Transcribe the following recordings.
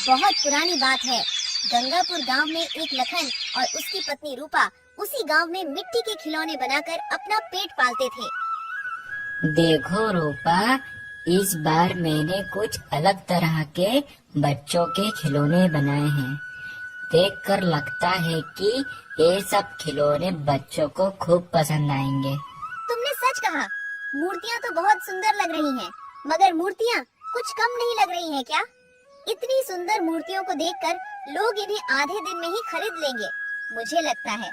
बहुत पुरानी बात है। गंगापुर गांव में एक लखन और उसकी पत्नी रूपा उसी गांव में मिट्टी के खिलौने बनाकर अपना पेट पालते थे। देखो रूपा, इस बार मैंने कुछ अलग तरह के बच्चों के खिलौने बनाए हैं। देखकर लगता है कि ये सब खिलौने बच्चों को खूब पसंद आएंगे। तुमने सच कहा। मूर्तियाँ तो बहुत सुंदर लग रही हैं, मगर मूर्तियाँ कुछ कम नहीं लग रही हैं क्या? इतनी सुंदर मूर्तियों को देखकर लोग इन्हें आधे दिन में ही खरीद लेंगे। मुझे लगता है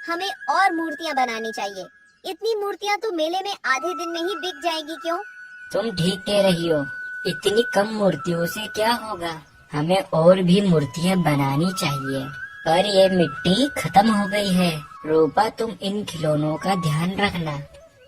हमें और मूर्तियाँ बनानी चाहिए। इतनी मूर्तियाँ तो मेले में आधे दिन में ही बिक जाएगी। क्यों? तुम ठीक कह रही हो। इतनी कम मूर्तियों से क्या होगा, हमें और भी मूर्तियाँ बनानी चाहिए। पर ये मिट्टी खत्म हो गई है। रूपा, तुम इन खिलौनों का ध्यान रखना।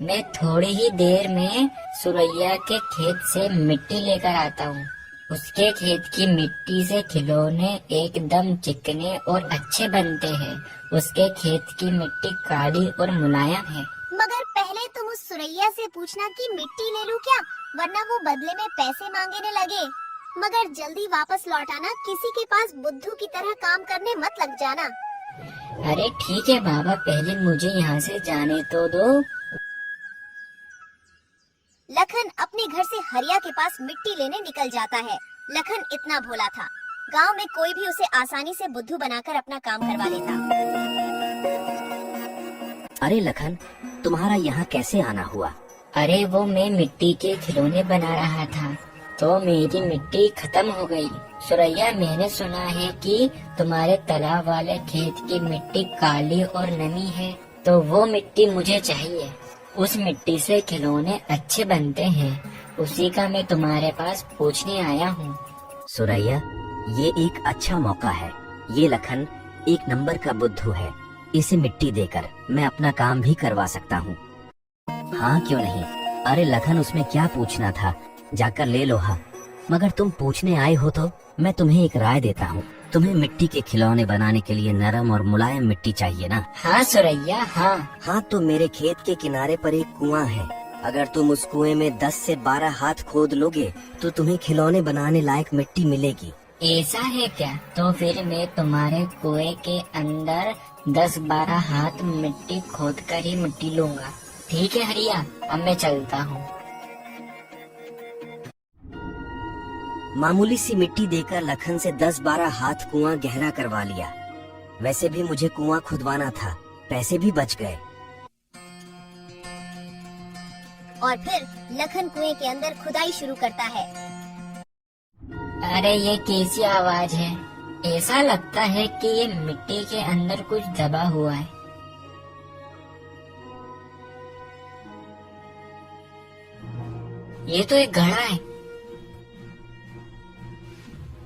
मैं थोड़ी ही देर में सुरैया के खेत से मिट्टी लेकर आता हूँ। उसके खेत की मिट्टी से खिलौने एकदम चिकने और अच्छे बनते हैं। उसके खेत की मिट्टी काली और मुलायम है। मगर पहले तुम उस सुरैया से पूछना कि मिट्टी ले लूं क्या, वरना वो बदले में पैसे मांगने लगे। मगर जल्दी वापस लौट आना, किसी के पास बुद्धू की तरह काम करने मत लग जाना। अरे ठीक है बाबा, पहले मुझे यहाँ से जाने तो दो। लखन अपने घर से हरिया के पास मिट्टी लेने निकल जाता है। लखन इतना भोला था, गांव में कोई भी उसे आसानी से बुद्धू बनाकर अपना काम करवा लेता। अरे लखन, तुम्हारा यहाँ कैसे आना हुआ? अरे वो मैं मिट्टी के खिलौने बना रहा था तो मेरी मिट्टी खत्म हो गई। सुरैया, मैंने सुना है कि तुम्हारे तालाब वाले खेत की मिट्टी काली और नमी है, तो वो मिट्टी मुझे चाहिए। उस मिट्टी से खिलौने अच्छे बनते हैं, उसी का मैं तुम्हारे पास पूछने आया हूँ। सुरैया, ये एक अच्छा मौका है। ये लखन एक नंबर का बुद्धू है। इसे मिट्टी देकर मैं अपना काम भी करवा सकता हूँ। हाँ क्यों नहीं। अरे लखन, उसमें क्या पूछना था, जाकर ले लो। हाँ, मगर तुम पूछने आए हो तो मैं तुम्हें एक राय देता हूँ। तुम्हें मिट्टी के खिलौने बनाने के लिए नरम और मुलायम मिट्टी चाहिए ना? हाँ सुरैया, हाँ। हाँ, तो मेरे खेत के किनारे पर एक कुआं है। अगर तुम उस कुएं में 10 से 12 हाथ खोद लोगे तो तुम्हें खिलौने बनाने लायक मिट्टी मिलेगी। ऐसा है क्या? तो फिर मैं तुम्हारे कुएं के अंदर 10-12 हाथ मिट्टी खोद कर ही मिट्टी लूंगा। ठीक है हरिया, अब मैं चलता हूँ। मामूली सी मिट्टी देकर लखन से 10-12 हाथ कुआं गहरा करवा लिया। वैसे भी मुझे कुआं खुदवाना था, पैसे भी बच गए। और फिर लखन कुएं के अंदर खुदाई शुरू करता है। अरे ये कैसी आवाज है? ऐसा लगता है कि ये मिट्टी के अंदर कुछ दबा हुआ है। ये तो एक घड़ा है।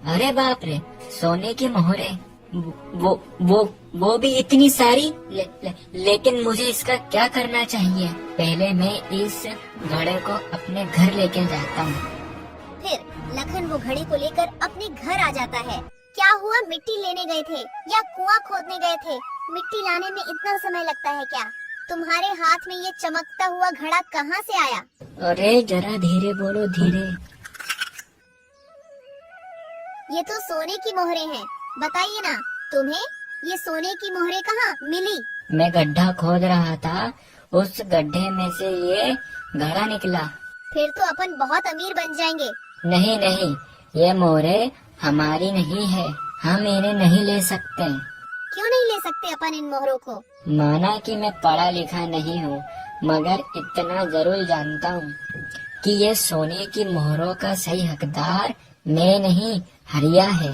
अरे बाप रे, सोने की मोहरे। वो भी इतनी सारी। लेकिन मुझे इसका क्या करना चाहिए? पहले मैं इस घड़े को अपने घर लेके जाता हूँ। फिर लखन वो घड़ी को लेकर अपने घर आ जाता है। क्या हुआ, मिट्टी लेने गए थे या कुआं खोदने गए थे? मिट्टी लाने में इतना समय लगता है क्या? तुम्हारे हाथ में ये चमकता हुआ घड़ा कहाँ से आया? अरे जरा धीरे बोलो, धीरे। ये तो सोने की मोहरे हैं। बताइए ना, तुम्हें ये सोने की मोहरे कहाँ मिली? मैं गड्ढा खोद रहा था, उस गड्ढे में से ये घड़ा निकला। फिर तो अपन बहुत अमीर बन जाएंगे। नहीं नहीं, ये मोहरे हमारी नहीं है, हम इन्हें नहीं ले सकते। क्यों नहीं ले सकते अपन इन मोहरों को? माना कि मैं पढ़ा लिखा नहीं हूँ, मगर इतना जरूर जानता हूँ कि ये सोने की मोहरों का सही हकदार मैं नहीं, हरिया है।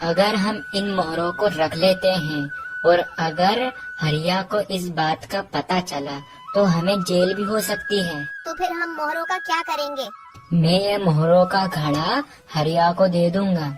अगर हम इन मोहरों को रख लेते हैं और अगर हरिया को इस बात का पता चला तो हमें जेल भी हो सकती है। तो फिर हम मोहरों का क्या करेंगे? मैं ये मोहरों का घड़ा हरिया को दे दूंगा,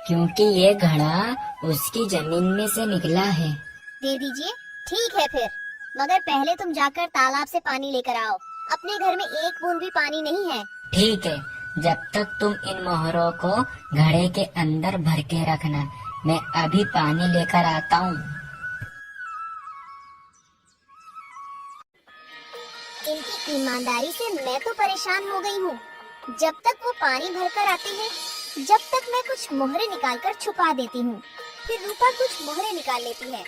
क्योंकि ये घड़ा उसकी जमीन में से निकला है। दे दीजिए। ठीक है फिर, मगर पहले तुम जाकर तालाब से पानी लेकर आओ। अपने घर में एक बूंद भी पानी नहीं है। ठीक है, जब तक तुम इन मोहरों को घड़े के अंदर भर के रखना, मैं अभी पानी लेकर आता हूँ। इनकी ईमानदारी से मैं तो परेशान हो गई हूँ। जब तक वो पानी भरकर आते हैं जब तक मैं कुछ मोहरे निकालकर छुपा देती हूँ। फिर रूपा कुछ मोहरे निकाल लेती है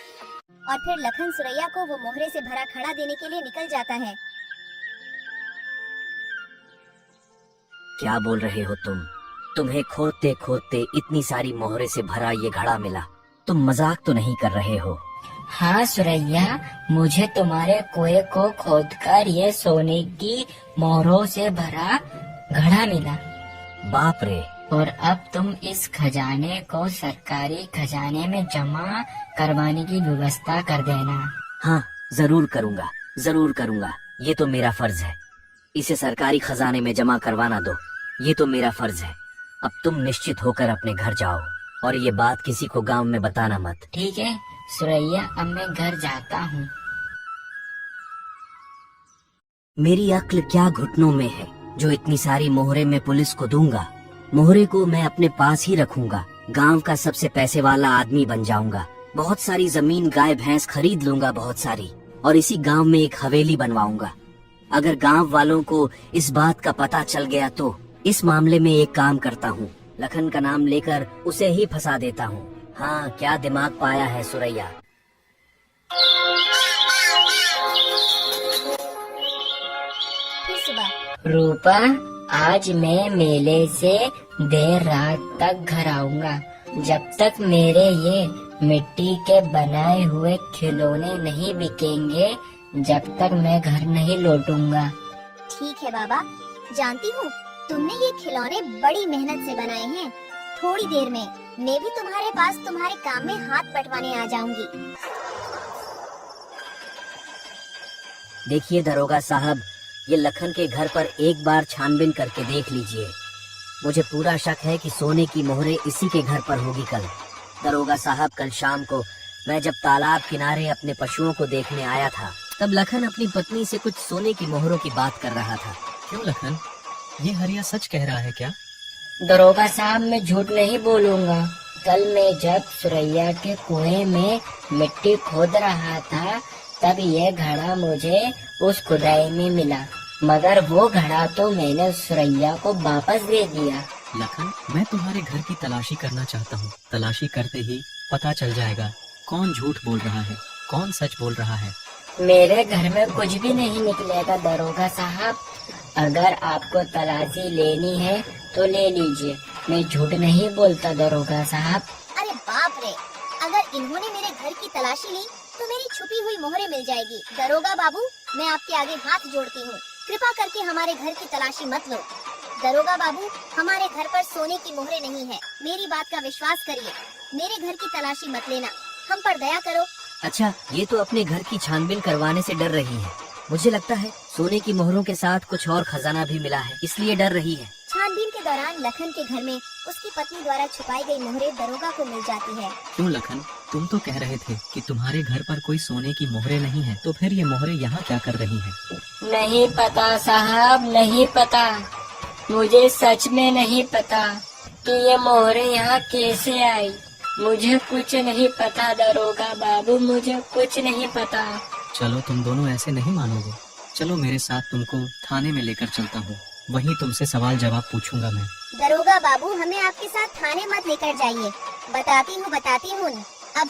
और फिर लखन सुरैया को वो मोहरे से भरा घड़ा देने के लिए निकल जाता है। क्या बोल रहे हो तुम? तुम्हें खोदते खोदते इतनी सारी मोहरे से भरा ये घड़ा मिला? तुम मजाक तो नहीं कर रहे हो? हाँ सुरैया, मुझे तुम्हारे कुएं को खोदकर ये सोने की मोहरों से भरा घड़ा मिला। बाप रे! और अब तुम इस खजाने को सरकारी खजाने में जमा करवाने की व्यवस्था कर देना। हाँ, जरूर करूँगा, जरूर करूँगा। ये तो मेरा फर्ज है। इसे सरकारी खजाने में जमा करवाना दो, ये तो मेरा फर्ज है। अब तुम निश्चित होकर अपने घर जाओ और ये बात किसी को गांव में बताना मत। ठीक है सुरैया, अब मैं घर जाता हूँ। मेरी अक्ल क्या घुटनों में है जो इतनी सारी मोहरे मैं पुलिस को दूंगा। मोहरे को मैं अपने पास ही रखूंगा। गांव का सबसे पैसे वाला आदमी बन जाऊंगा। बहुत सारी जमीन, गाय भैंस खरीद लूंगा, बहुत सारी, और इसी गांव में एक हवेली बनवाऊंगा। अगर गांव वालों को इस बात का पता चल गया तो इस मामले में एक काम करता हूँ, लखन का नाम लेकर उसे ही फंसा देता हूँ। हाँ, क्या दिमाग पाया है सुरैया। फिर सुबह रूपा, आज मैं मेले से देर रात तक घर आऊंगा। जब तक मेरे ये मिट्टी के बनाए हुए खिलौने नहीं बिकेंगे, जब तक मैं घर नहीं लौटूंगा। ठीक है बाबा, जानती हूँ तुमने ये खिलौने बड़ी मेहनत से बनाए हैं। थोड़ी देर में मैं भी तुम्हारे पास तुम्हारे काम में हाथ बंटवाने आ जाऊंगी। देखिए दरोगा साहब, ये लखन के घर पर एक बार छानबीन करके देख लीजिए। मुझे पूरा शक है कि सोने की मोहरे इसी के घर पर होगी कल। दरोगा साहब, कल शाम को मैं जब तालाब किनारे अपने पशुओं को देखने आया था, तब लखन अपनी पत्नी से कुछ सोने की मोहरों की बात कर रहा था। क्यों लखन, ये हरिया सच कह रहा है क्या? दरोगा साहब, मैं झूठ नहीं बोलूंगा। कल मैं जब सुरैया के कुएं में मिट्टी खोद रहा था, तब ये घड़ा मुझे उस खुदाई में मिला, मगर वो घड़ा तो मैंने सुरैया को वापस दे दिया। लखन, मैं तुम्हारे घर की तलाशी करना चाहता हूँ। तलाशी करते ही पता चल जाएगा कौन झूठ बोल रहा है, कौन सच बोल रहा है। मेरे घर में कुछ भी नहीं निकलेगा दरोगा साहब। अगर आपको तलाशी लेनी है तो ले लीजिए, मैं झूठ नहीं बोलता दरोगा साहब। अरे बाप रे, अगर इन्होंने मेरे घर की तलाशी ली तो मेरी छुपी हुई मोहरे मिल जाएगी। दरोगा बाबू, मैं आपके आगे हाथ जोड़ती हूँ, कृपा करके हमारे घर की तलाशी मत लो। दरोगा बाबू, हमारे घर पर सोने की मोहरे नहीं है, मेरी बात का विश्वास करिए। मेरे घर की तलाशी मत लेना, हम पर दया करो। अच्छा, ये तो अपने घर की छानबीन करवाने से डर रही है। मुझे लगता है सोने की मोहरों के साथ कुछ और खजाना भी मिला है, इसलिए डर रही है। छानबीन के दौरान लखन के घर में उसकी पत्नी द्वारा छुपाई गई मोहरे दरोगा को मिल जाती है। क्यों लखन, तुम तो कह रहे थे कि तुम्हारे घर पर कोई सोने की मोहरे नहीं है, तो फिर ये मोहरे यहाँ क्या कर रही हैं? नहीं पता साहब, नहीं पता। मुझे सच में नहीं पता कि ये मोहरे यहाँ कैसे आई। मुझे कुछ नहीं पता दरोगा बाबू, मुझे कुछ नहीं पता। चलो, तुम दोनों ऐसे नहीं मानोगे। चलो मेरे साथ, तुमको थाने में लेकर चलता हूँ, वहीं तुमसे सवाल जवाब पूछूंगा मैं। दरोगा बाबू, हमें आपके साथ थाने मत लेकर जाइए। बताती हूँ अब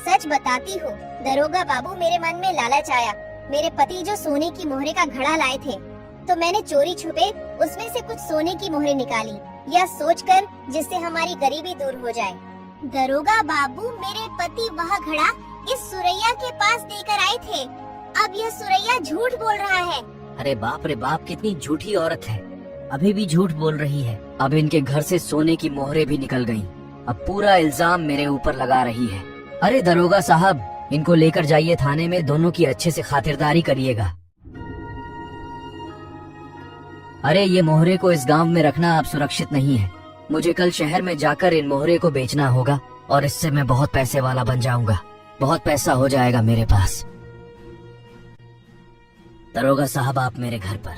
सच बताती हूँ। दरोगा बाबू, मेरे मन में लालच आया। मेरे पति जो सोने की मोहरे का घड़ा लाए थे, तो मैंने चोरी छुपे उसमें से कुछ सोने की मोहरे निकाली, यह सोचकर जिससे हमारी गरीबी दूर हो जाए। दरोगा बाबू, मेरे पति वह घड़ा इस सुरैया के पास देकर आए थे। अब यह सुरैया झूठ बोल रहा है। अरे बाप रे बाप, कितनी झूठी औरत है, अभी भी झूठ बोल रही है। अब इनके घर से सोने की मोहरे भी निकल गईं। अब पूरा इल्जाम मेरे ऊपर लगा रही है। अरे दरोगा साहब, इनको लेकर जाइए थाने में, दोनों की अच्छे से खातिरदारी करिएगा। अरे ये मोहरे को इस गांव में रखना अब सुरक्षित नहीं है। मुझे कल शहर में जाकर इन मोहरे को बेचना होगा और इससे मैं बहुत पैसे वाला बन जाऊंगा। बहुत पैसा हो जाएगा मेरे पास। दरोगा साहब, आप मेरे घर पर।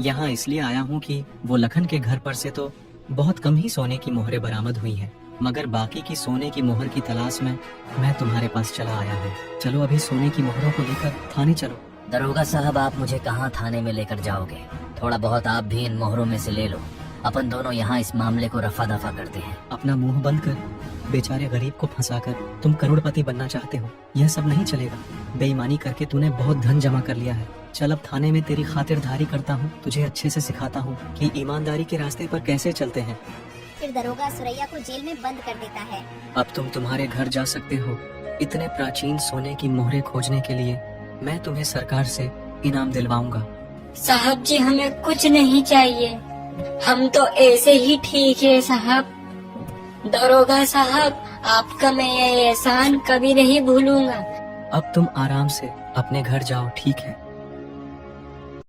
यहाँ इसलिए आया हूँ कि वो लखन के घर पर से तो बहुत कम ही सोने की मोहरे बरामद हुई हैं, मगर बाकी की सोने की मोहर की तलाश में मैं तुम्हारे पास चला आया हूँ। चलो अभी सोने की मोहरों को लेकर थाने चलो। दरोगा साहब, आप मुझे कहाँ थाने में लेकर जाओगे? थोड़ा बहुत आप भी इन मोहरों में से ले लो अपन दोनों यहाँ इस मामले को रफा दफा करते हैं। अपना मुंह बंद कर। बेचारे गरीब को फंसाकर तुम करोड़पति बनना चाहते हो, यह सब नहीं चलेगा। बेईमानी करके तूने बहुत धन जमा कर लिया है। चल अब थाने में तेरी खातिरदारी करता हूँ, तुझे अच्छे से सिखाता हूँ कि ईमानदारी के रास्ते पर कैसे चलते हैं। फिर दरोगा सुरैया को जेल में बंद कर देता है। अब तुम तुम्हारे घर जा सकते हो। इतने प्राचीन सोने की मोहरें खोजने के लिए मैं तुम्हें सरकार से इनाम दिलवाऊंगा। साहब जी हमें कुछ नहीं चाहिए, हम तो ऐसे ही ठीक है साहब। दरोगा साहब आपका मैं ये एहसान कभी नहीं भूलूंगा। अब तुम आराम से अपने घर जाओ, ठीक है?